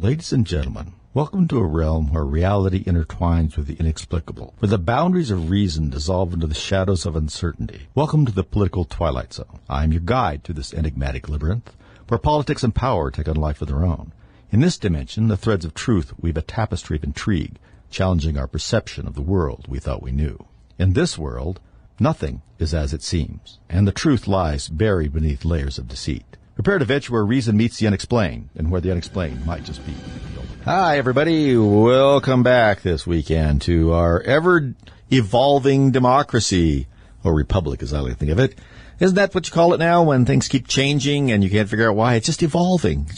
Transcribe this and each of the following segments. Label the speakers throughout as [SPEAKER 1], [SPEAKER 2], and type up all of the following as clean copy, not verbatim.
[SPEAKER 1] Ladies and gentlemen, welcome to a realm where reality intertwines with the inexplicable, where the boundaries of reason dissolve into the shadows of uncertainty. Welcome to the political twilight zone. I am your guide through this enigmatic labyrinth, where politics and power take on life of their own. In this dimension, the threads of truth weave a tapestry of intrigue, challenging our perception of the world we thought we knew. In this world, nothing is as it seems, and the truth lies buried beneath layers of deceit. Prepare to venture where reason meets the unexplained, and where the unexplained might just be revealed. Hi, everybody. Welcome back this weekend to our ever-evolving democracy, or republic, as I like to think of it. Isn't that what you call it now, when things keep changing and you can't figure out why? It's just evolving,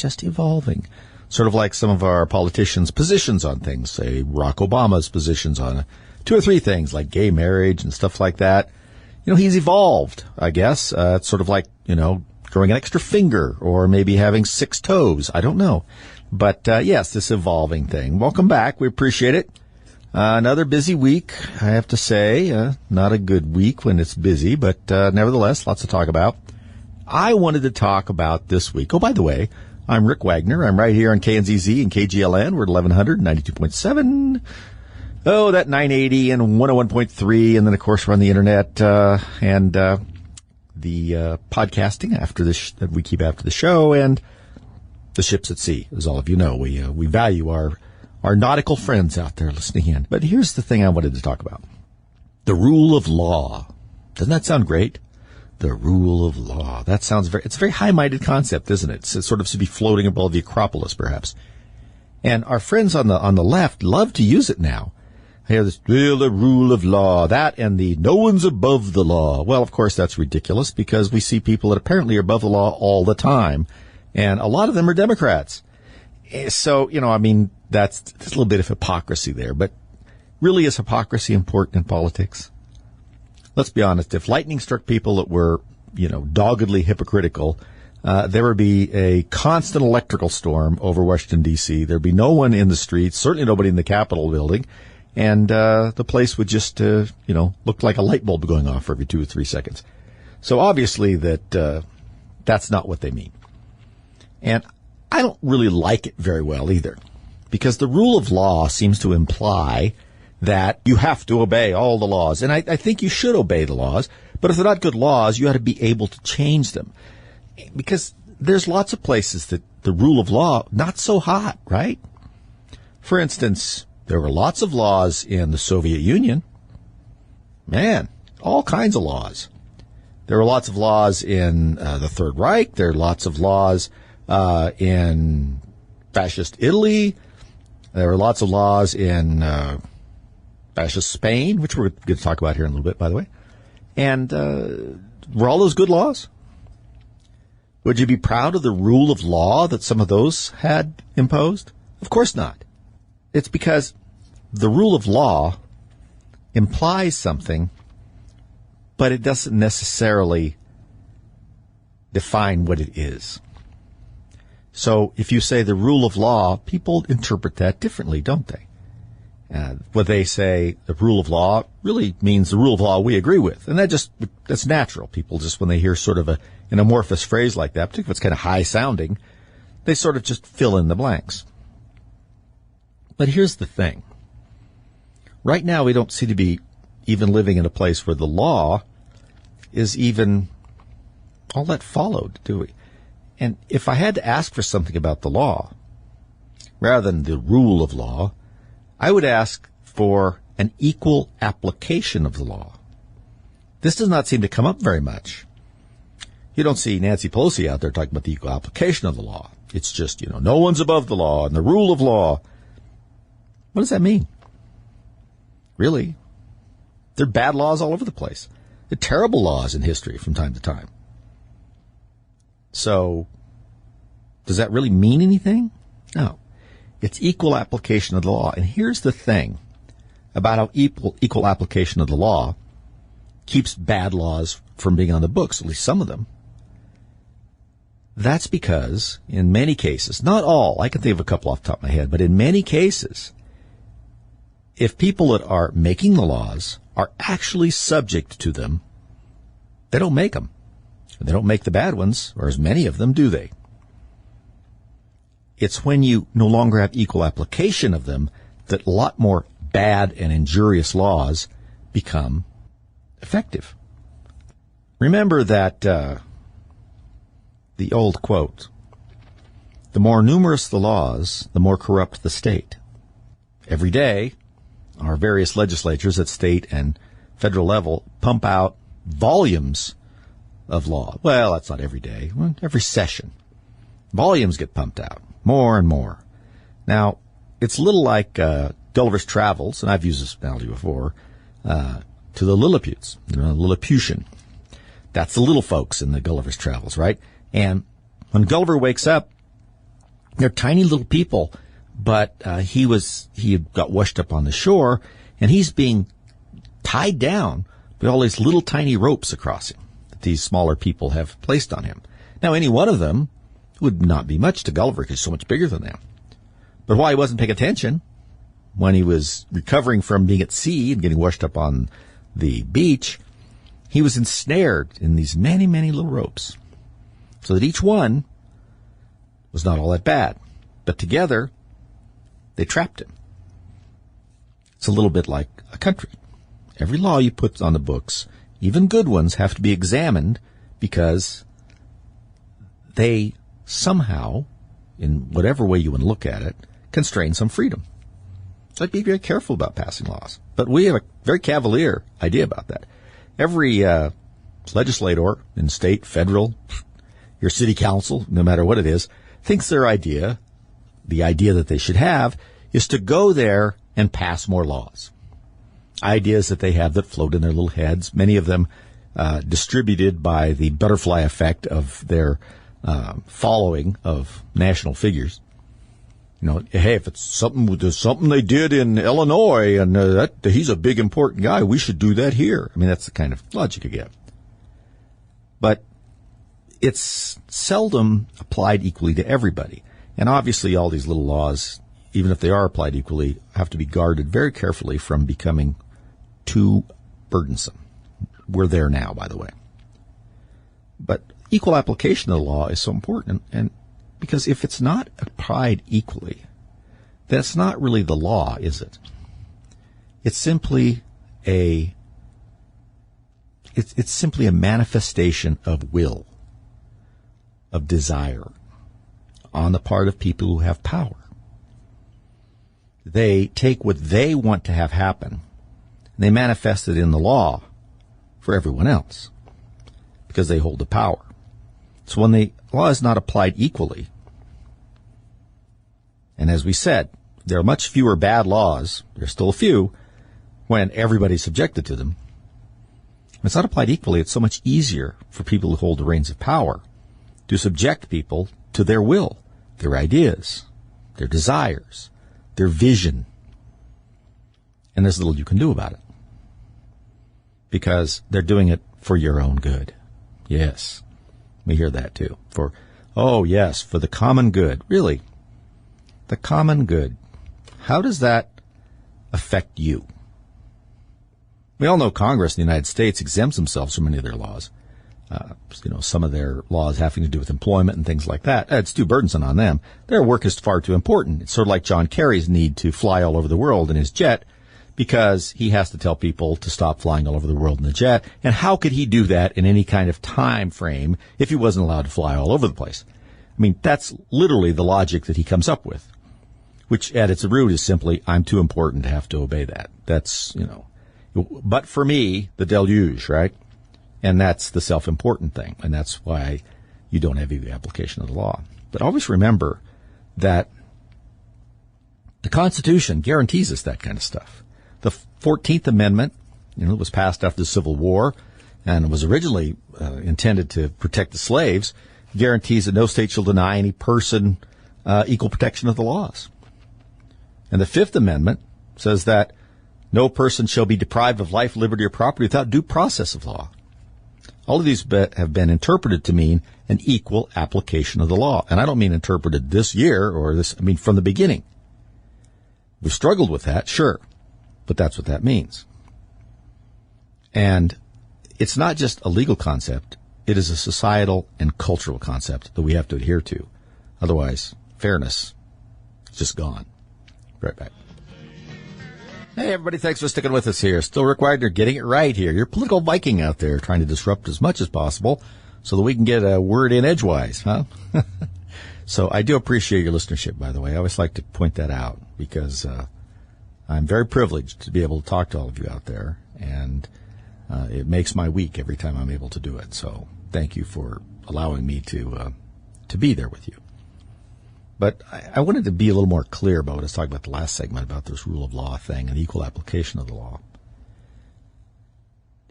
[SPEAKER 1] Sort of like some of our politicians' positions on things, say Barack Obama's positions on 2 or 3 things, like gay marriage and stuff like that. You know, he's evolved, I guess. It's sort of like, growing an extra finger, or maybe having 6 toes. I don't know. But, yes, this evolving thing. Welcome back. We appreciate it. Another busy week, I have to say. Not a good week when it's busy, but nevertheless, lots to talk about. I wanted to talk about this week. Oh, by the way, I'm Rick Wagner. I'm right here on KNZZ and KGLN. We're at 1100, 92.7. Oh, that 980 and 101.3. And then, of course, we're on the internet and the podcasting after this that we keep after the show, and the ships at sea, as all of you know. We value our nautical friends out there listening in. But here's the thing I wanted to talk about. The rule of law. Doesn't that sound great? The rule of law. That sounds it's a very high-minded concept, isn't it? It sort of should be floating above the Acropolis, perhaps. And our friends on the left love to use it now. I hear this, the rule of law, that and the no one's above the law. Well, of course, that's ridiculous, because we see people that apparently are above the law all the time. And a lot of them are Democrats. So, there's a little bit of hypocrisy there. But really, is hypocrisy important in politics? Let's be honest. If lightning struck people that were, doggedly hypocritical, there would be a constant electrical storm over Washington, D.C. There'd be no one in the streets, certainly nobody in the Capitol building. And the place would just, look like a light bulb going off every 2 or 3 seconds. So obviously that's not what they mean. And I don't really like it very well either, because the rule of law seems to imply that you have to obey all the laws. And I think you should obey the laws, but if they're not good laws, you ought to be able to change them. Because there's lots of places that the rule of law, not so hot, right? For instance, there were lots of laws in the Soviet Union. Man, all kinds of laws. There were lots of laws in the Third Reich. There are lots of laws in fascist Italy. There were lots of laws in fascist Spain, which we're going to talk about here in a little bit, by the way. And were all those good laws? Would you be proud of the rule of law that some of those had imposed? Of course not. It's because the rule of law implies something, but it doesn't necessarily define what it is. So if you say the rule of law, people interpret that differently, don't they? What they say, the rule of law, really means the rule of law we agree with. And that's natural. People just, when they hear sort of an amorphous phrase like that, particularly if it's kind of high sounding, they sort of just fill in the blanks. But here's the thing. Right now, we don't seem to be even living in a place where the law is even all that followed, do we? And if I had to ask for something about the law, rather than the rule of law, I would ask for an equal application of the law. This does not seem to come up very much. You don't see Nancy Pelosi out there talking about the equal application of the law. It's just, no one's above the law and the rule of law. What does that mean? Really? There are bad laws all over the place. There are terrible laws in history from time to time. So, does that really mean anything? No. It's equal application of the law. And here's the thing about how equal application of the law keeps bad laws from being on the books, at least some of them. That's because in many cases, not all, I can think of a couple off the top of my head, but in many cases, if people that are making the laws are actually subject to them, they don't make them. They don't make the bad ones, or as many of them, do they? It's when you no longer have equal application of them that a lot more bad and injurious laws become effective. Remember that the old quote, the more numerous the laws, the more corrupt the state. Every day, our various legislatures at state and federal level pump out volumes of law. Well, that's not every day. Well, every session. Volumes get pumped out, more and more. Now, it's a little like Gulliver's Travels, and I've used this analogy before, to the Lilliputians, Lilliputian. That's the little folks in the Gulliver's Travels, right? And when Gulliver wakes up, they're tiny little people, but he got washed up on the shore, and he's being tied down with all these little tiny ropes across him that these smaller people have placed on him. Now, any one of them would not be much to Gulliver because he's so much bigger than them. But while he wasn't paying attention, when he was recovering from being at sea and getting washed up on the beach, he was ensnared in these many, many little ropes, so that each one was not all that bad. But together, they trapped him. It's a little bit like a country. Every law you put on the books, even good ones, have to be examined because they somehow, in whatever way you want to look at it, constrain some freedom. So I'd be very careful about passing laws. But we have a very cavalier idea about that. Every legislator in state, federal, your city council, no matter what it is, thinks their idea, the idea that they should have, is to go there and pass more laws. Ideas that they have that float in their little heads, many of them distributed by the butterfly effect of their following of national figures. You know, hey, if it's something they did in Illinois and he's a big important guy, we should do that here. I mean, that's the kind of logic you get. But it's seldom applied equally to everybody. And obviously all these little laws, even if they are applied equally, have to be guarded very carefully from becoming too burdensome. We're there now, by the way. But equal application of the law is so important, and because if it's not applied equally, that's not really the law, is it? It's simply a manifestation of will, of desire on the part of people who have power. They take what they want to have happen, and they manifest it in the law for everyone else because they hold the power. So when the law is not applied equally, and as we said, there are much fewer bad laws, there's still a few, when everybody's subjected to them. When it's not applied equally, it's so much easier for people who hold the reins of power to subject people to their will, their ideas, their desires, their vision. And there's little you can do about it because they're doing it for your own good. Yes. We hear that too. For the common good. Really, the common good. How does that affect you? We all know Congress in the United States exempts themselves from many of their laws. Some of their laws having to do with employment and things like that. It's too burdensome on them. Their work is far too important. It's sort of like John Kerry's need to fly all over the world in his jet because he has to tell people to stop flying all over the world in the jet. And how could he do that in any kind of time frame if he wasn't allowed to fly all over the place? I mean, that's literally the logic that he comes up with, which at its root is simply, I'm too important to have to obey that. That's, but for me, the deluge, right? And that's the self-important thing. And that's why you don't have the application of the law. But always remember that the Constitution guarantees us that kind of stuff. The 14th Amendment, was passed after the Civil War and was originally intended to protect the slaves, guarantees that no state shall deny any person equal protection of the laws. And the Fifth Amendment says that no person shall be deprived of life, liberty, or property without due process of law. All of these have been interpreted to mean an equal application of the law. And I don't mean interpreted this year or this, I mean from the beginning. We've struggled with that, sure, but that's what that means. And it's not just a legal concept. It is a societal and cultural concept that we have to adhere to. Otherwise, fairness is just gone. Right back. Hey, everybody, thanks for sticking with us here. Still Rick Widener getting it right here. You're political Viking out there trying to disrupt as much as possible so that we can get a word in edgewise, huh? So I do appreciate your listenership, by the way. I always like to point that out because I'm very privileged to be able to talk to all of you out there, and it makes my week every time I'm able to do it. So thank you for allowing me to be there with you. But I wanted to be a little more clear about what I was talking about the last segment about this rule of law thing and the equal application of the law.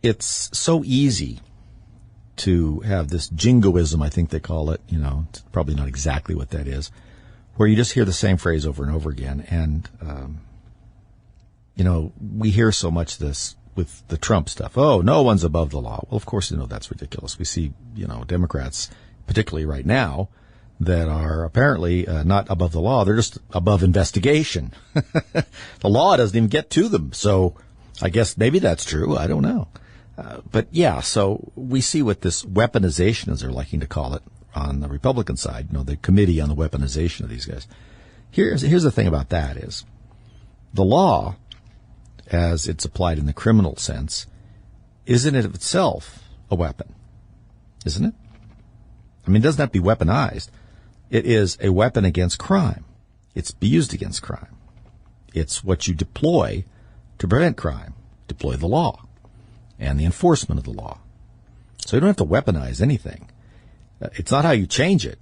[SPEAKER 1] It's so easy to have this jingoism, I think they call it. You know, it's probably not exactly what that is, where you just hear the same phrase over and over again. And, you know, we hear so much this with the Trump stuff. Oh, no one's above the law. Well, of course, you know, that's ridiculous. We see, you know, Democrats, particularly right now, that are apparently not above the law. They're just above investigation. The law doesn't even get to them. So I guess maybe that's true. I don't know. But yeah, so we see what this weaponization, as they're liking to call it, on the Republican side, you know, the committee on the weaponization of these guys. Here's the thing about that is the law, as it's applied in the criminal sense, is in and of itself a weapon, isn't it? I mean, it doesn't have to be weaponized. It is a weapon against crime. It's be used against crime. It's what you deploy to prevent crime, deploy the law and the enforcement of the law. So you don't have to weaponize anything. It's not how you change it.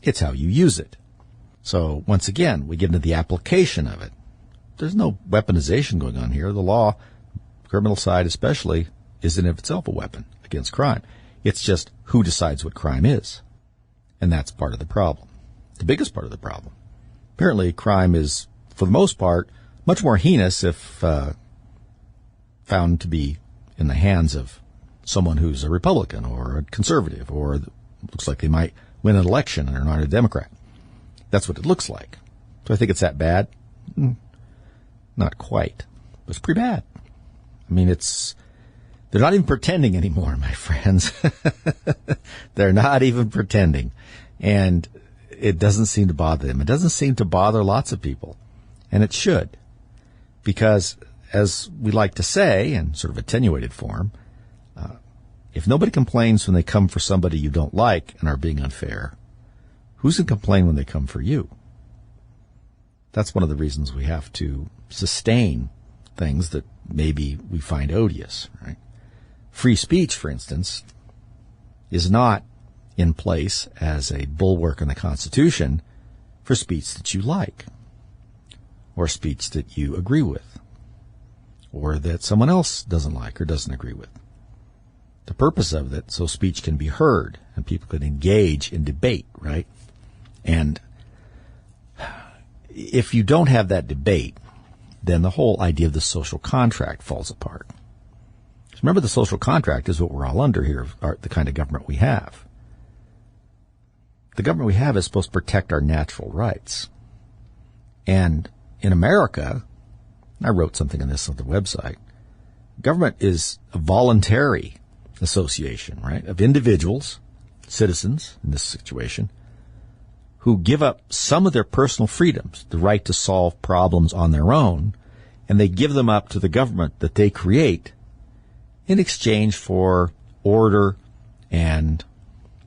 [SPEAKER 1] It's how you use it. So once again, we get into the application of it. There's no weaponization going on here. The law, criminal side especially, is in of itself a weapon against crime. It's just who decides what crime is. And that's part of the problem. The biggest part of the problem. Apparently, crime is, for the most part, much more heinous if found to be in the hands of someone who's a Republican or a conservative or looks like they might win an election and are not a Democrat. That's what it looks like. Do I think it's that bad? Not quite. But it's pretty bad. I mean, they're not even pretending anymore, my friends. They're not even pretending. And it doesn't seem to bother them. It doesn't seem to bother lots of people. And it should. Because, as we like to say, in sort of attenuated form, if nobody complains when they come for somebody you don't like and are being unfair, who's going to complain when they come for you? That's one of the reasons we have to sustain things that maybe we find odious, right? Free speech, for instance, is not in place as a bulwark in the Constitution for speech that you like, or speech that you agree with, or that someone else doesn't like or doesn't agree with. The purpose of it, so speech can be heard and people can engage in debate, right? And if you don't have that debate, then the whole idea of the social contract falls apart. Remember, the social contract is what we're all under here, the kind of government we have. The government we have is supposed to protect our natural rights. And in America, I wrote something on this on the website, government is a voluntary association, right, of individuals, citizens in this situation, who give up some of their personal freedoms, the right to solve problems on their own, and they give them up to the government that they create in exchange for order and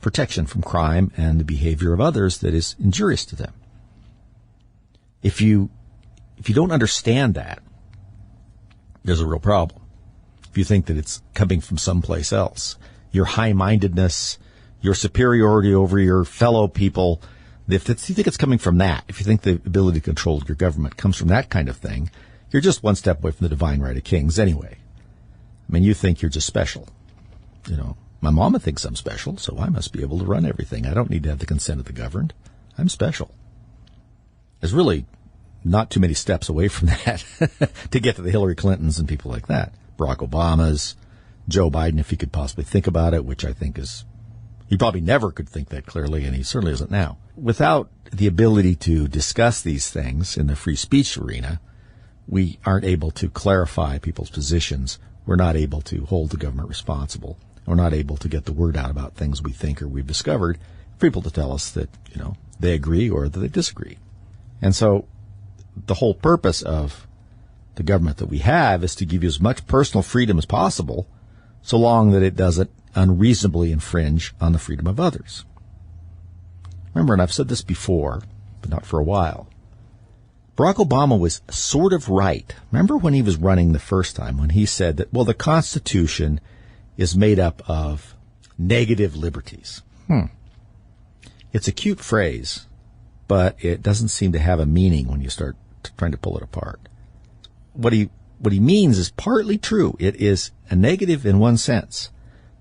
[SPEAKER 1] protection from crime and the behavior of others that is injurious to them. If you don't understand that, there's a real problem. If you think that it's coming from someplace else, your high-mindedness, your superiority over your fellow people, if you think it's coming from that, if you think the ability to control your government comes from that kind of thing, you're just one step away from the divine right of kings anyway. I mean, you think you're just special. You know, my mama thinks I'm special, so I must be able to run everything. I don't need to have the consent of the governed. I'm special. There's really not too many steps away from that to get to the Hillary Clintons and people like that. Barack Obama's, Joe Biden, if he could possibly think about it, which I think is, he probably never could think that clearly, and he certainly isn't now. Without the ability to discuss these things in the free speech arena, we aren't able to clarify people's positions. We're not able to hold the government responsible. We're not able to get the word out about things we think or we've discovered. people to tell us that, they agree or that they disagree. And so the whole purpose of the government that we have is to give you as much personal freedom as possible, so long that it doesn't unreasonably infringe on the freedom of others. Remember, and I've said this before, but not for a while, Barack Obama was sort of right. Remember when he was running the first time, when he said that, the Constitution is made up of negative liberties. It's a cute phrase, but it doesn't seem to have a meaning when you start trying to pull it apart. What he means is partly true. It is a negative in one sense.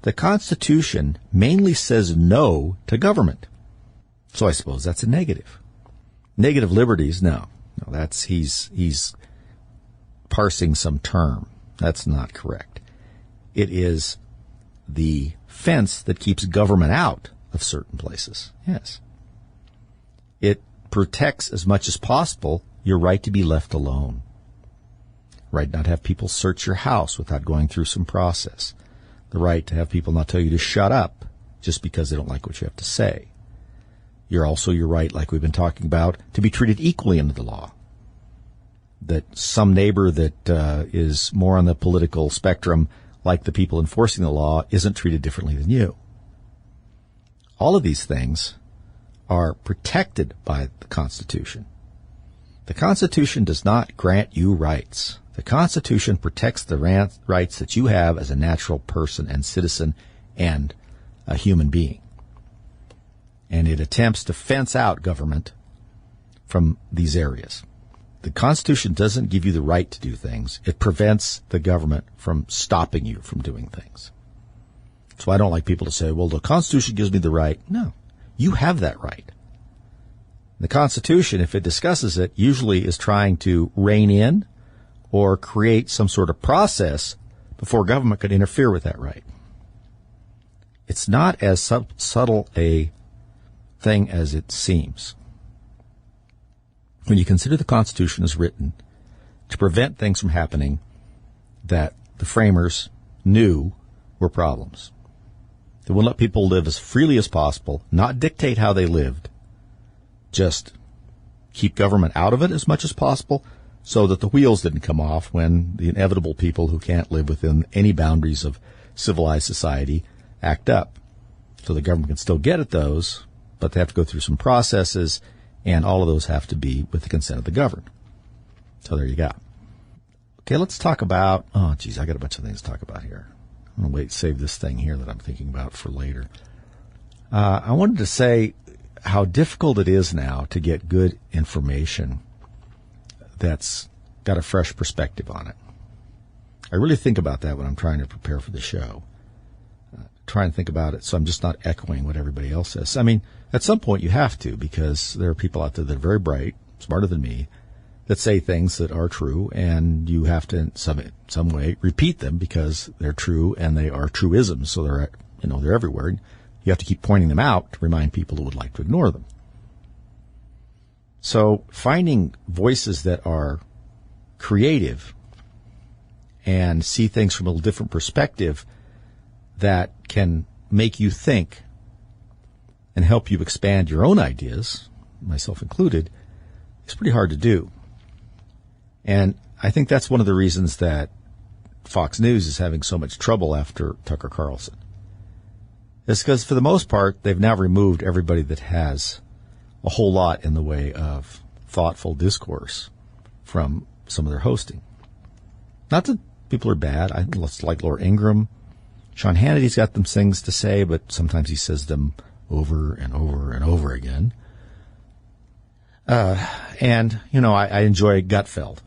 [SPEAKER 1] The Constitution mainly says no to government. So I suppose that's a negative. Negative liberties, no, that's he's parsing some term. That's not correct. It is the fence that keeps government out of certain places. Yes. It protects as much as possible your right to be left alone. Right not to have people search your house without going through some process. The right to have people not tell you to shut up just because they don't like what you have to say. You're also your right, like we've been talking about, to be treated equally under the law. That some neighbor that is more on the political spectrum, like the people enforcing the law, isn't treated differently than you. All of these things are protected by the Constitution. The Constitution does not grant you rights. The Constitution protects the rights that you have as a natural person and citizen and a human being. And it attempts to fence out government from these areas. The Constitution doesn't give you the right to do things. It prevents the government from stopping you from doing things. So I don't like people to say, the Constitution gives me the right. No, you have that right. The Constitution, if it discusses it, usually is trying to rein in or create some sort of process before government could interfere with that right. It's not as subtle a thing as it seems. When you consider the Constitution is written to prevent things from happening that the framers knew were problems. They would let people live as freely as possible, not dictate how they lived, just keep government out of it as much as possible so that the wheels didn't come off when the inevitable people who can't live within any boundaries of civilized society act up. So the government can still get at those, but they have to go through some processes, and all of those have to be with the consent of the governed. So there you go. Okay, let's talk about, I got a bunch of things to talk about here. I'm going to save this thing here that I'm thinking about for later. I wanted to say how difficult it is now to get good information that's got a fresh perspective on it. I really think about that when I'm trying to prepare for the show. Try and think about it so I'm just not echoing what everybody else says. I mean, at some point you have to, because there are people out there that are very bright, smarter than me, that say things that are true, and you have to in some way repeat them because they're true and they are truisms. So they're everywhere. You have to keep pointing them out to remind people who would like to ignore them. So finding voices that are creative and see things from a different perspective that can make you think and help you expand your own ideas, myself included, is pretty hard to do. And I think that's one of the reasons that Fox News is having so much trouble after Tucker Carlson. It's because, for the most part, they've now removed everybody that has a whole lot in the way of thoughtful discourse from some of their hosting. Not that people are bad. Like Laura Ingraham. Sean Hannity's got them things to say, but sometimes he says them over and over and over again. And I enjoy Gutfeld.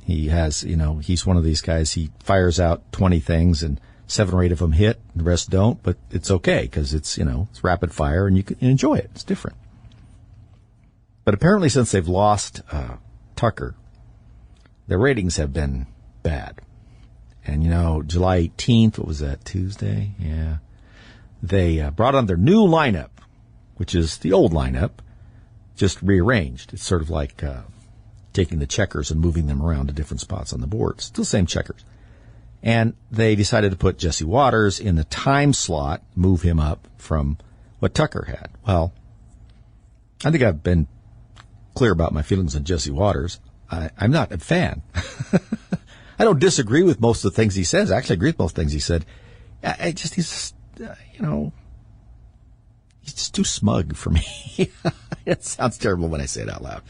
[SPEAKER 1] He has, he's one of these guys, he fires out 20 things and 7 or 8 of them hit, and the rest don't, but it's okay because it's, it's rapid fire and you can enjoy it. It's different. But apparently since they've lost Tucker, their ratings have been bad. And, July 18th, what was that, Tuesday? Yeah. They brought on their new lineup, which is the old lineup, just rearranged. It's sort of like taking the checkers and moving them around to different spots on the board. Still same checkers. And they decided to put Jesse Waters in the time slot, move him up from what Tucker had. Well, I think I've been clear about my feelings on Jesse Waters. I'm not a fan. I don't disagree with most of the things he says. I actually agree with most things he said. He's just too smug for me. It sounds terrible when I say it out loud.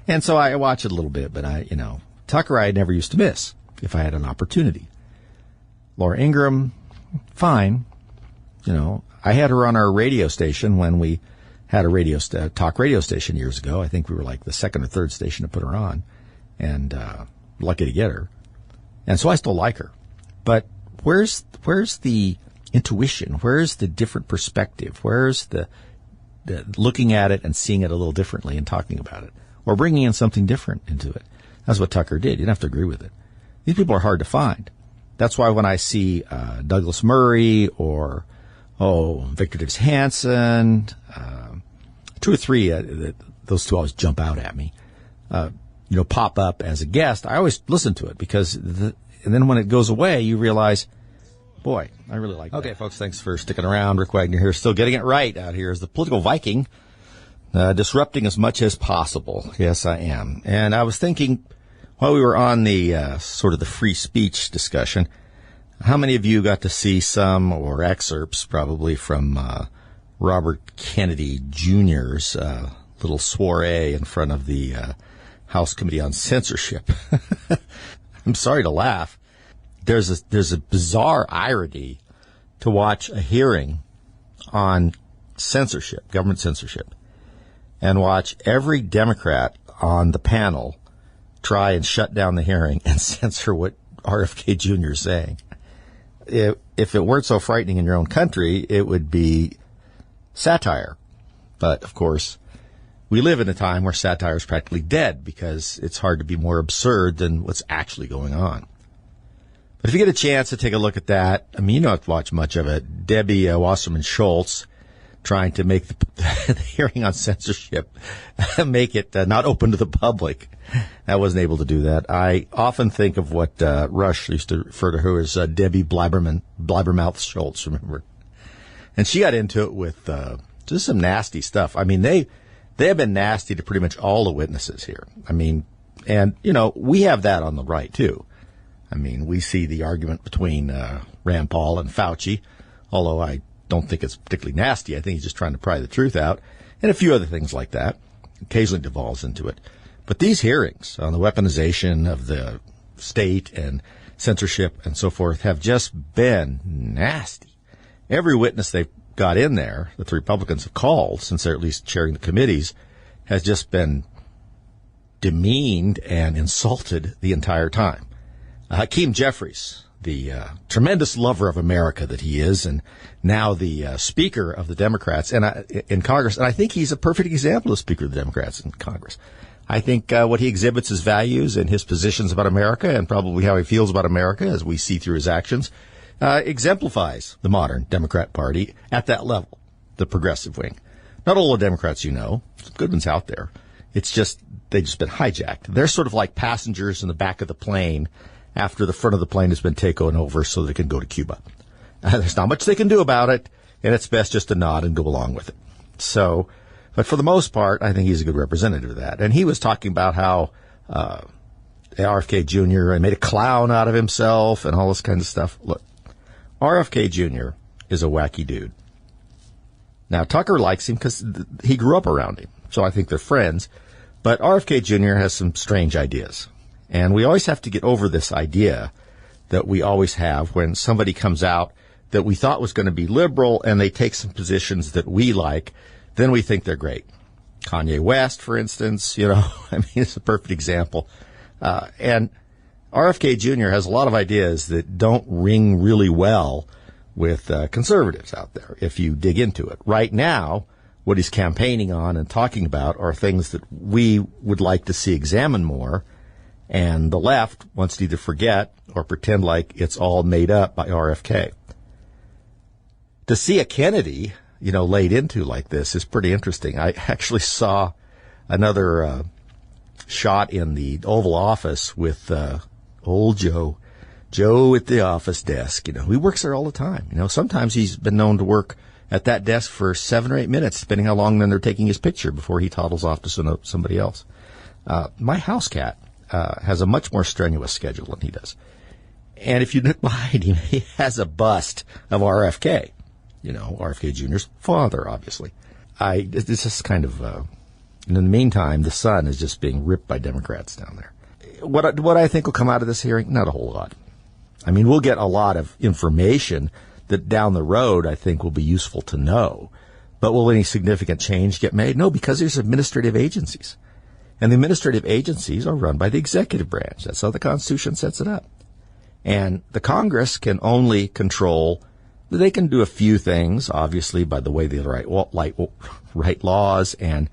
[SPEAKER 1] And so I watch it a little bit, but Tucker I never used to miss if I had an opportunity. Laura Ingraham, fine. I had her on our radio station when we had a talk radio station years ago. I think we were like the second or third station to put her on, and lucky to get her. And so I still like her. But where's the intuition? Where's the different perspective? Where's the looking at it and seeing it a little differently and talking about it, or bringing in something different into it? That's what Tucker did. You don't have to agree with it. These people are hard to find. That's why when I see Douglas Murray or Victor Davis Hanson, two or three, those two always jump out at me. Pop up as a guest, I always listen to it because, and then when it goes away, you realize, boy, I really like that. Okay, folks, thanks for sticking around. Rick Wagner here, still getting it right out here as the political Viking, disrupting as much as possible. Yes, I am. And I was thinking, while we were on the sort of the free speech discussion, how many of you got to see some or excerpts probably from Robert Kennedy Jr.'s little soiree in front of the House Committee on Censorship? I'm sorry to laugh. There's a bizarre irony to watch a hearing on censorship, government censorship, and watch every Democrat on the panel try and shut down the hearing and censor what RFK Jr. is saying. If it weren't so frightening in your own country, it would be satire. But, of course, we live in a time where satire is practically dead because it's hard to be more absurd than what's actually going on. But if you get a chance to take a look at that, you don't have to watch much of it. Debbie Wasserman Schultz trying to make the hearing on censorship, make it not open to the public. I wasn't able to do that. I often think of what Rush used to refer to her as Debbie Blabbermouth Schultz, remember? And she got into it with just some nasty stuff. They have been nasty to pretty much all the witnesses here. And we have that on the right, too. We see the argument between Rand Paul and Fauci, although I don't think it's particularly nasty. I think he's just trying to pry the truth out, and a few other things like that. Occasionally devolves into it. But these hearings on the weaponization of the state and censorship and so forth have just been nasty. Every witness they've got in there, that the Republicans have called, since they're at least chairing the committees, has just been demeaned and insulted the entire time. Hakeem Jeffries, the tremendous lover of America that he is, and now the Speaker of the Democrats in Congress. And I think he's a perfect example of Speaker of the Democrats in Congress. I think what he exhibits, his values and his positions about America, and probably how he feels about America, as we see through his actions, exemplifies the modern Democrat Party at that level, the progressive wing. Not all the Democrats, some good ones out there. It's just, they've just been hijacked. They're sort of like passengers in the back of the plane after the front of the plane has been taken over so they can go to Cuba. There's not much they can do about it, and it's best just to nod and go along with it. So, but for the most part, I think he's a good representative of that. And he was talking about how RFK Jr. made a clown out of himself and all this kind of stuff. Look, RFK Jr. is a wacky dude. Now, Tucker likes him because he grew up around him, so I think they're friends. But RFK Jr. has some strange ideas. And we always have to get over this idea that we always have when somebody comes out that we thought was going to be liberal and they take some positions that we like, then we think they're great. Kanye West, for instance, it's a perfect example. And RFK Jr. has a lot of ideas that don't ring really well with conservatives out there if you dig into it. Right now, what he's campaigning on and talking about are things that we would like to see examined more. And the left wants to either forget or pretend like it's all made up by RFK. To see a Kennedy, laid into like this is pretty interesting. I actually saw another shot in the Oval Office with old Joe at the office desk. He works there all the time. Sometimes he's been known to work at that desk for 7 or 8 minutes, depending how long then they're taking his picture before he toddles off to somebody else. My house cat has a much more strenuous schedule than he does. And if you look behind him, he has a bust of RFK. RFK Jr.'s father, obviously. It's just kind of, in the meantime, the sun is just being ripped by Democrats down there. What I think will come out of this hearing? Not a whole lot. I mean, we'll get a lot of information that down the road I think will be useful to know. But will any significant change get made? No, because there's administrative agencies. And the administrative agencies are run by the executive branch. That's how the Constitution sets it up. And the Congress can only control, they can do a few things, obviously, by the way they write laws and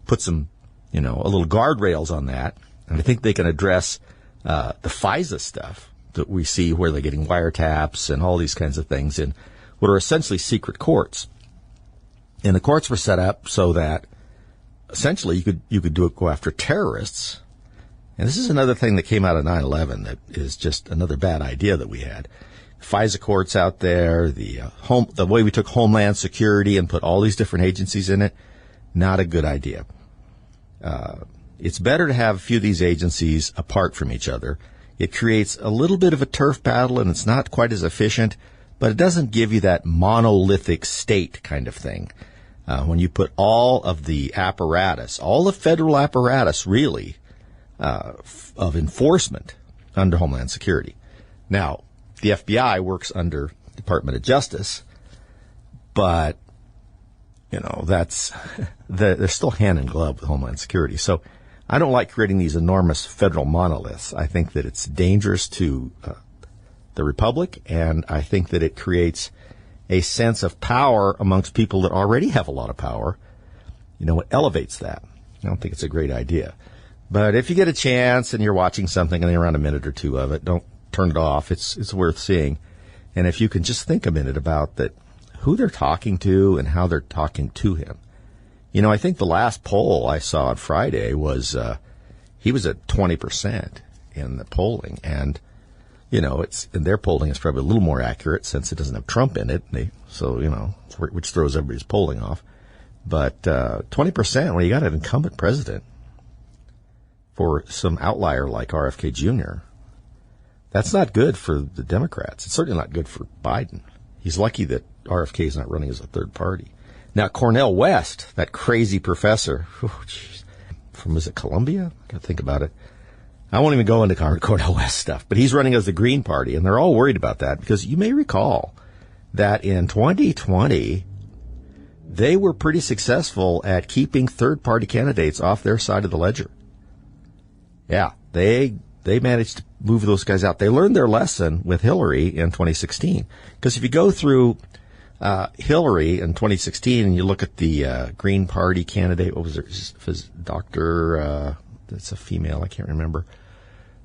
[SPEAKER 1] put some, a little guardrails on that. And I think they can address the FISA stuff that we see where they're getting wiretaps and all these kinds of things in what are essentially secret courts. And the courts were set up so that essentially you could go after terrorists. And this is another thing that came out of 9/11 that is just another bad idea that we had. FISA courts out there, the way we took Homeland Security and put all these different agencies in it, not a good idea. It's better to have a few of these agencies apart from each other. It creates a little bit of a turf battle, and it's not quite as efficient, but it doesn't give you that monolithic state kind of thing. When you put all of the apparatus, all the federal apparatus, really, of enforcement under Homeland Security. Now, the FBI works under Department of Justice, but, they're still hand in glove with Homeland Security. So I don't like creating these enormous federal monoliths. I think that it's dangerous to the Republic, and I think that it creates a sense of power amongst people that already have a lot of power. It elevates that. I don't think it's a great idea. But if you get a chance and you're watching something and you're around a minute or two of it, don't turn it off. It's worth seeing. And if you can just think a minute about that, who they're talking to and how they're talking to him. I think the last poll I saw on Friday was he was at 20% in the polling, and and their polling is probably a little more accurate since it doesn't have Trump in it. Which throws everybody's polling off. But 20% when you got an incumbent president for some outlier like RFK Jr., that's not good for the Democrats. It's certainly not good for Biden. He's lucky that RFK is not running as a third party. Now, Cornel West, that crazy professor, from, is it Columbia? I got to think about it. I won't even go into Cornel West stuff, but he's running as the Green Party, and they're all worried about that because you may recall that in 2020, they were pretty successful at keeping third-party candidates off their side of the ledger. Yeah, they managed to move those guys out. They learned their lesson with Hillary in 2016, because if you go through Hillary in 2016 and you look at the Green Party candidate, what was her, Dr. That's a female, I can't remember.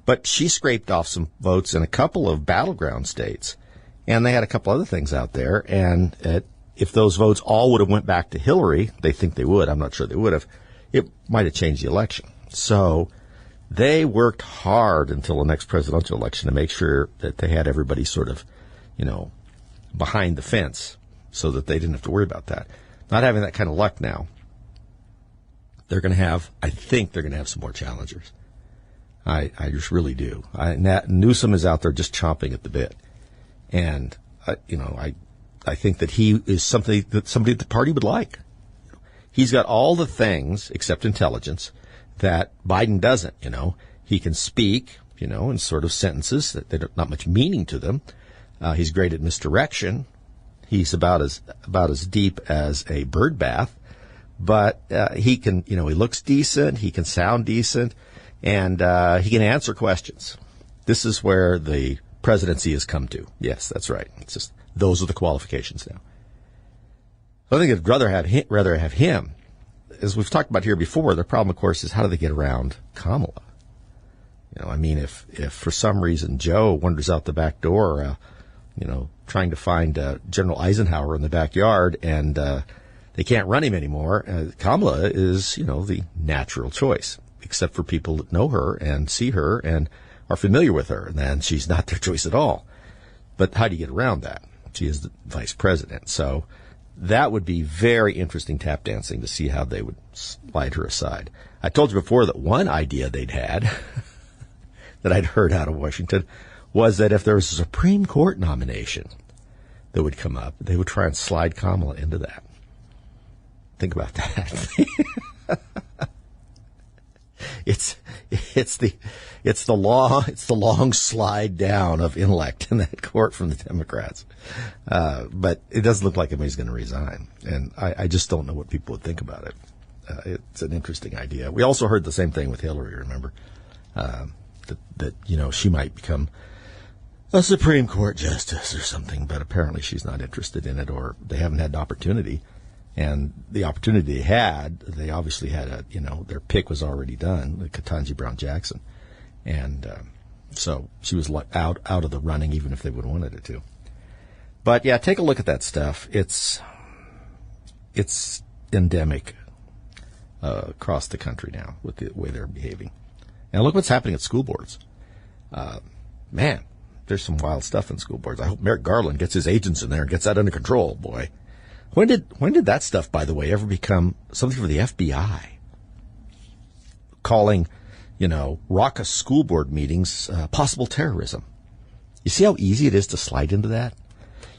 [SPEAKER 1] But she scraped off some votes in a couple of battleground states, and they had a couple other things out there. And if those votes all would have went back to Hillary, they think they would. I'm not sure they would have. It might have changed the election. So they worked hard until the next presidential election to make sure that they had everybody sort of, behind the fence so that they didn't have to worry about that. Not having that kind of luck now. I think they're going to have some more challengers. I just really do. Newsom is out there just chomping at the bit. And, I think that he is somebody that the party would like. He's got all the things, except intelligence, that Biden doesn't, He can speak, in sort of sentences that they're not much meaning to them. He's great at misdirection. He's about as deep as a bird bath. But he can, he looks decent, he can sound decent, and he can answer questions. This is where the presidency has come to. Yes, that's right. It's just those are the qualifications now. I think I'd rather have him. As we've talked about here before, the problem, of course, is how do they get around Kamala? If for some reason Joe wanders out the back door, trying to find General Eisenhower in the backyard and they can't run him anymore, Kamala is, the natural choice, except for people that know her and see her and are familiar with her, and then she's not their choice at all. But how do you get around that? She is the vice president. So that would be very interesting tap dancing to see how they would slide her aside. I told you before that one idea they'd had that I'd heard out of Washington was that if there was a Supreme Court nomination that would come up, they would try and slide Kamala into that. Think about that. It's the long slide down of intellect in that court from the Democrats. But it doesn't look like anybody's going to resign. And I just don't know what people would think about it. It's an interesting idea. We also heard the same thing with Hillary, remember? That she might become a Supreme Court justice or something, but apparently she's not interested in it, or they haven't had an opportunity. And the opportunity they had, they obviously had their pick was already done, Ketanji Brown Jackson. And so she was out of the running, even if they would have wanted it to. But yeah, take a look at that stuff. It's endemic across the country now with the way they're behaving. And look what's happening at school boards. Man, there's some wild stuff in school boards. I hope Merrick Garland gets his agents in there and gets that under control, boy. When did that stuff, by the way, ever become something for the FBI? Calling, raucous school board meetings possible terrorism. You see how easy it is to slide into that?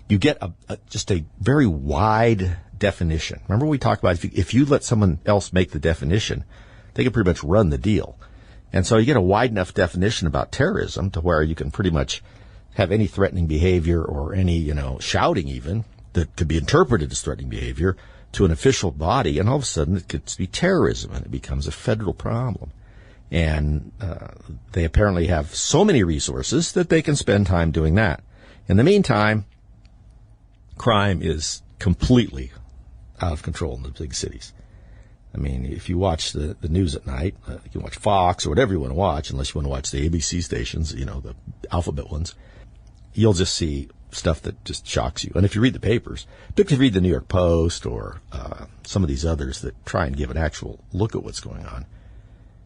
[SPEAKER 1] You get just a very wide definition. Remember we talked about if you let someone else make the definition, they can pretty much run the deal. And so you get a wide enough definition about terrorism to where you can pretty much have any threatening behavior or any, shouting even, that could be interpreted as threatening behavior to an official body, and all of a sudden it could be terrorism, and it becomes a federal problem. And they apparently have so many resources that they can spend time doing that. In the meantime, crime is completely out of control in the big cities. I mean, if you watch the news at night, you can watch Fox or whatever you want to watch, unless you want to watch the ABC stations, the alphabet ones, you'll just see stuff that just shocks you. And if you read the papers, particularly if you read the New York Post or some of these others that try and give an actual look at what's going on,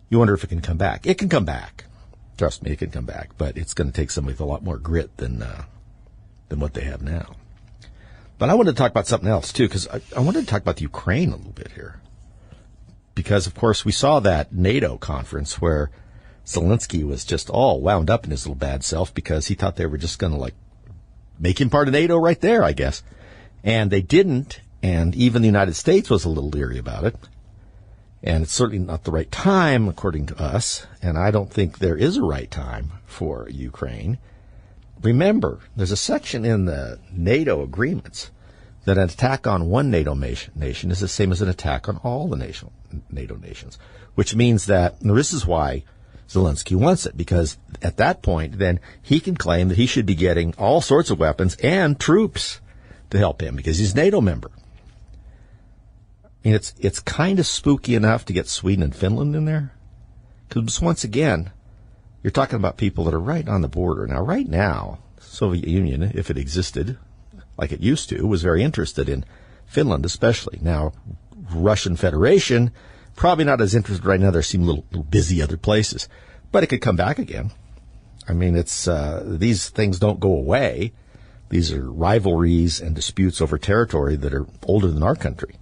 [SPEAKER 1] you wonder if it can come back. It can come back. Trust me, it can come back. But it's going to take somebody with a lot more grit than what they have now. But I wanted to talk about something else, too, because I wanted to talk about the Ukraine a little bit here. Because, of course, we saw that NATO conference where Zelensky was just all wound up in his little bad self because he thought they were just going to, make him part of NATO right there, I guess. And they didn't, and even the United States was a little leery about it. And it's certainly not the right time, according to us, and I don't think there is a right time for Ukraine. Remember, there's a section in the NATO agreements that an attack on one NATO nation is the same as an attack on all the NATO nations, which means that, and this is why Zelensky wants it, because at that point, then he can claim that he should be getting all sorts of weapons and troops to help him because he's a NATO member. I mean, it's kind of spooky enough to get Sweden and Finland in there, because once again, you're talking about people that are right on the border. Now, right now, the Soviet Union, if it existed like it used to, was very interested in Finland especially. Now, Russian Federation, probably not as interested right now. They seem a little busy other places. But it could come back again. I mean, it's these things don't go away. These are rivalries and disputes over territory that are older than our country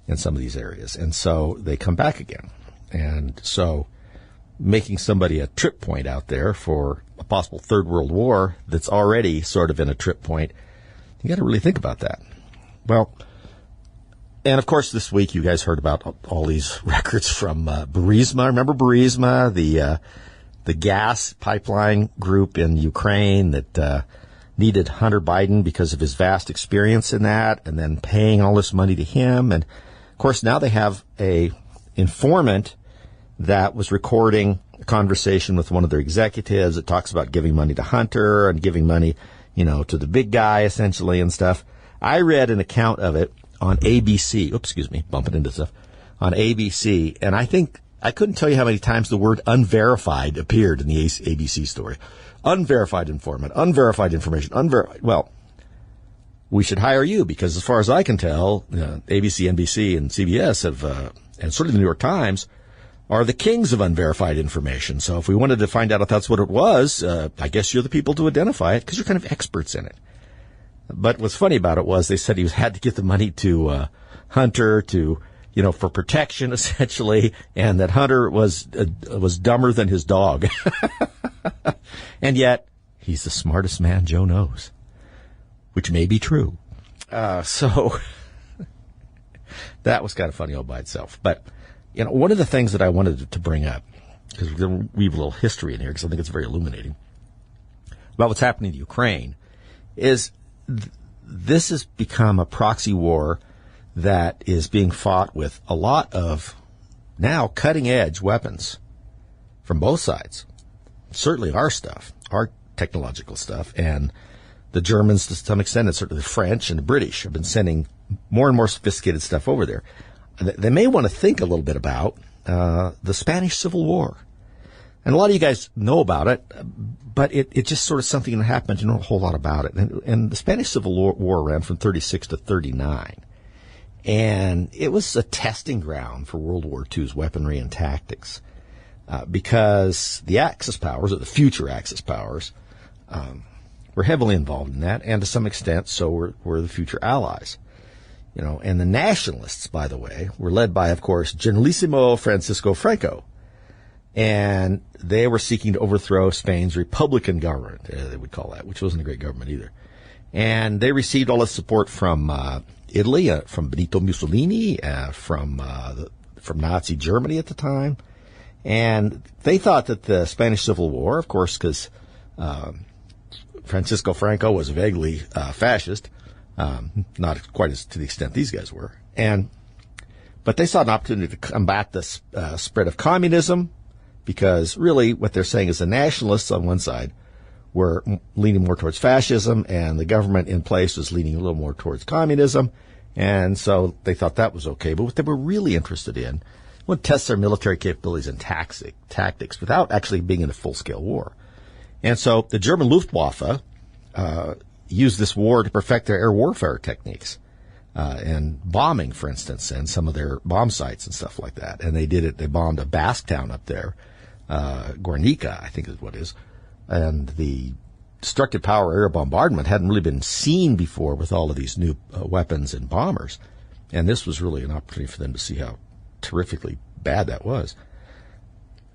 [SPEAKER 1] in some of these areas. And so they come back again. And so making somebody a trip point out there for a possible third world war that's already sort of in a trip point, you got to really think about that. Well, and of course this week you guys heard about all these records from Burisma. Remember Burisma, the gas pipeline group in Ukraine that needed Hunter Biden because of his vast experience in that, and then paying all this money to him. And of course now they have a informant that was recording a conversation with one of their executives that talks about giving money to Hunter and giving money, to the big guy essentially and stuff. I read an account of it on ABC. Oops, excuse me, bumping into stuff. On ABC, and I couldn't tell you how many times the word unverified appeared in the ABC story. Unverified informant, unverified information, well, we should hire you because as far as I can tell, ABC, NBC, and CBS have, and certainly the New York Times, are the kings of unverified information. So if we wanted to find out if that's what it was, I guess you're the people to identify it because you're kind of experts in it. But what's funny about it was they said he had to get the money to Hunter for protection, essentially, and that Hunter was dumber than his dog. And yet, he's the smartest man Joe knows, which may be true. So that was kind of funny all by itself. But, one of the things that I wanted to bring up, because we're going to weave a little history in here, because I think it's very illuminating, about what's happening to Ukraine, is this has become a proxy war that is being fought with a lot of now cutting-edge weapons from both sides. Certainly our stuff, our technological stuff, and the Germans to some extent, and certainly the French and the British have been sending more and more sophisticated stuff over there. They may want to think a little bit about the Spanish Civil War. And a lot of you guys know about it, but it just sort of something that happened. You know a whole lot about it. And the Spanish Civil War ran from 36 to 39. And it was a testing ground for World War II's weaponry and tactics because the Axis powers, or the future Axis powers, were heavily involved in that, and to some extent so were the future allies. And the nationalists, by the way, were led by, of course, Generalissimo Francisco Franco. And they were seeking to overthrow Spain's Republican government, they would call that, which wasn't a great government either. And they received all the support from Italy, from Benito Mussolini, from Nazi Germany at the time. And they thought that the Spanish Civil War, of course, because Francisco Franco was vaguely fascist, not quite as to the extent these guys were. But they saw an opportunity to combat the spread of communism, because really what they're saying is the nationalists on one side were leaning more towards fascism, and the government in place was leaning a little more towards communism. And so they thought that was okay. But what they were really interested in was to test their military capabilities and tactics without actually being in a full-scale war. And so the German Luftwaffe used this war to perfect their air warfare techniques and bombing, for instance, and some of their bomb sites and stuff like that. And they did it. They bombed a Basque town up there, Guernica, I think is what it is. And the destructive power air bombardment hadn't really been seen before with all of these new weapons and bombers. And this was really an opportunity for them to see how terrifically bad that was.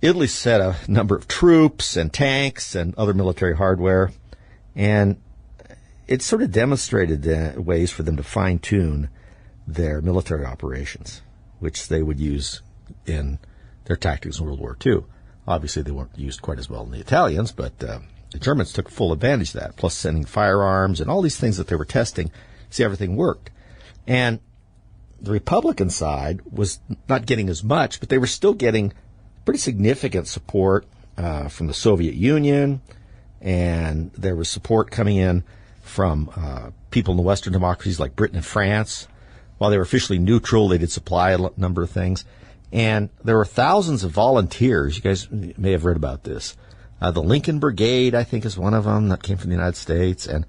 [SPEAKER 1] Italy sent a number of troops and tanks and other military hardware, and it sort of demonstrated the ways for them to fine-tune their military operations, which they would use in their tactics in World War II. Obviously, they weren't used quite as well in the Italians, but the Germans took full advantage of that, plus sending firearms and all these things that they were testing, see everything worked. And the Republican side was not getting as much, but they were still getting pretty significant support from the Soviet Union, and there was support coming in from people in the Western democracies like Britain and France. While they were officially neutral, they did supply a number of things. And there were thousands of volunteers. You guys may have read about this. The Lincoln Brigade, I think, is one of them that came from the United States. And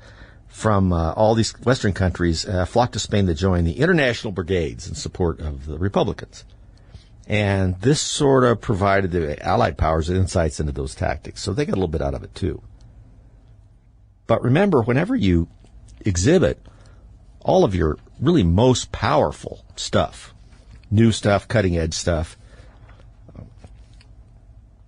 [SPEAKER 1] from all these Western countries flocked to Spain to join the international brigades in support of the Republicans. And this sort of provided the Allied powers insights into those tactics. So they got a little bit out of it, too. But remember, whenever you exhibit all of your really most powerful stuff, new stuff, cutting-edge stuff,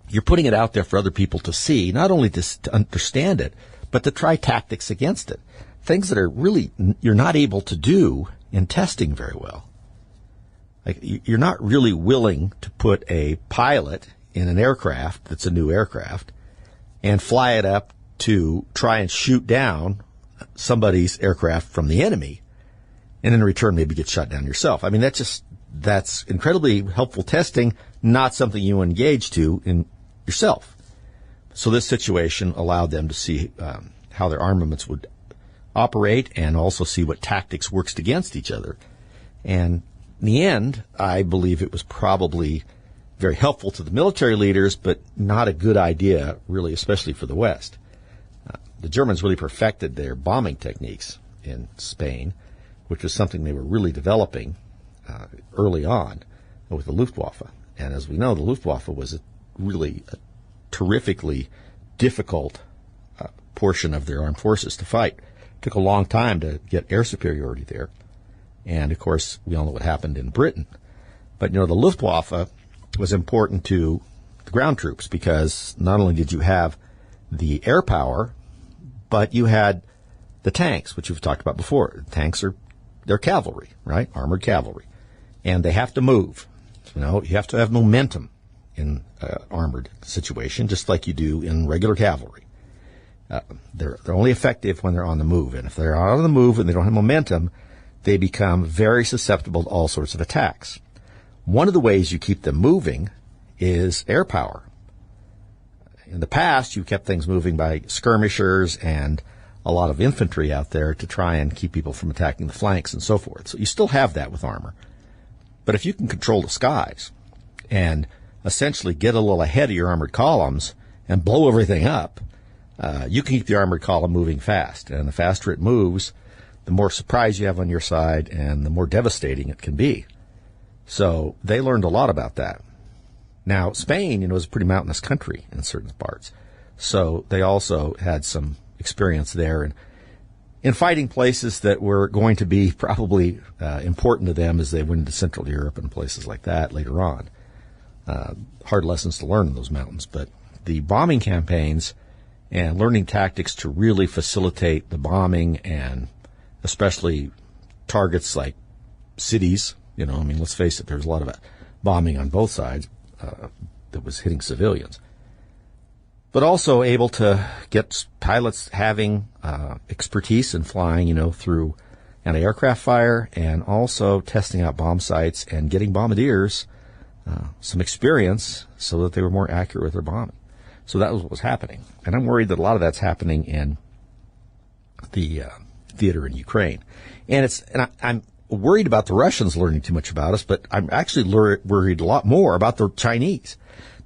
[SPEAKER 1] you're putting it out there for other people to see, not only to understand it, but to try tactics against it. Things that are really you're not able to do in testing very well. Like, you're not really willing to put a pilot in an aircraft that's a new aircraft and fly it up to try and shoot down somebody's aircraft from the enemy, and in return maybe get shot down yourself. I mean, that's incredibly helpful testing, not something you engage to in yourself. So this situation allowed them to see how their armaments would operate and also see what tactics worked against each other. And in the end, I believe it was probably very helpful to the military leaders, but not a good idea, really, especially for the West. The Germans really perfected their bombing techniques in Spain, which was something they were really developing early on with the Luftwaffe. And as we know, the Luftwaffe was really a terrifically difficult portion of their armed forces to fight Took a long time to get air superiority there. And, of course, we all know what happened in Britain. But, the Luftwaffe was important to the ground troops because not only did you have the air power, but you had the tanks, which we've talked about before. Tanks they're cavalry, right? Armored cavalry. And they have to move. You have to have momentum in armored situation, just like you do in regular cavalry. They're only effective when they're on the move. And if they're on the move and they don't have momentum, they become very susceptible to all sorts of attacks. One of the ways you keep them moving is air power. In the past, you kept things moving by skirmishers and a lot of infantry out there to try and keep people from attacking the flanks and so forth. So you still have that with armor. But if you can control the skies and essentially get a little ahead of your armored columns and blow everything up, you can keep the armored column moving fast. And the faster it moves, the more surprise you have on your side and the more devastating it can be. So they learned a lot about that. Now, Spain, is a pretty mountainous country in certain parts. So they also had some experience there in fighting places that were going to be probably important to them as they went into Central Europe and places like that later on. Hard lessons to learn in those mountains. But the bombing campaigns and learning tactics to really facilitate the bombing and especially targets like cities, let's face it, there's a lot of bombing on both sides that was hitting civilians. But also able to get pilots having expertise in flying, through anti-aircraft fire and also testing out bomb sites and getting bombardiers some experience so that they were more accurate with their bombing. So that was what was happening. And I'm worried that a lot of that's happening in the theater in Ukraine. And I'm worried about the Russians learning too much about us, but I'm actually worried a lot more about the Chinese.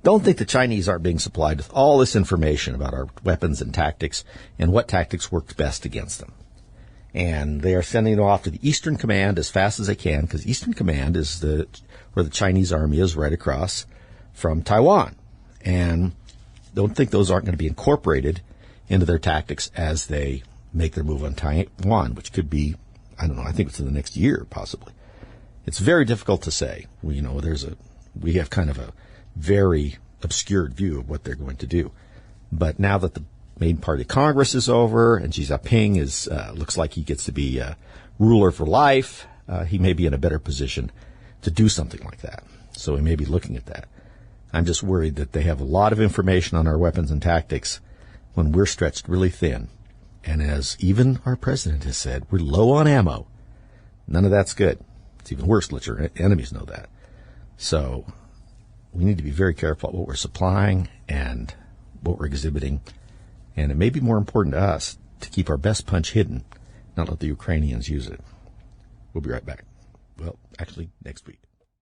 [SPEAKER 1] Don't think the Chinese aren't being supplied with all this information about our weapons and tactics and what tactics worked best against them. And they are sending it off to the Eastern Command as fast as they can, because Eastern Command is where the Chinese army is right across from Taiwan. And don't think those aren't going to be incorporated into their tactics as they make their move on Taiwan, which could be, I don't know, I think it's in the next year, possibly. It's very difficult to say. We have kind of a very obscured view of what they're going to do. But now that the main party Congress is over and Xi Jinping looks like he gets to be ruler for life, he may be in a better position to do something like that. So we may be looking at that. I'm just worried that they have a lot of information on our weapons and tactics when we're stretched really thin. And as even our president has said, we're low on ammo. None of that's good. It's even worse to let your enemies know that. So we need to be very careful about what we're supplying and what we're exhibiting. And it may be more important to us to keep our best punch hidden, not let the Ukrainians use it. We'll be right back. Well, actually, next week.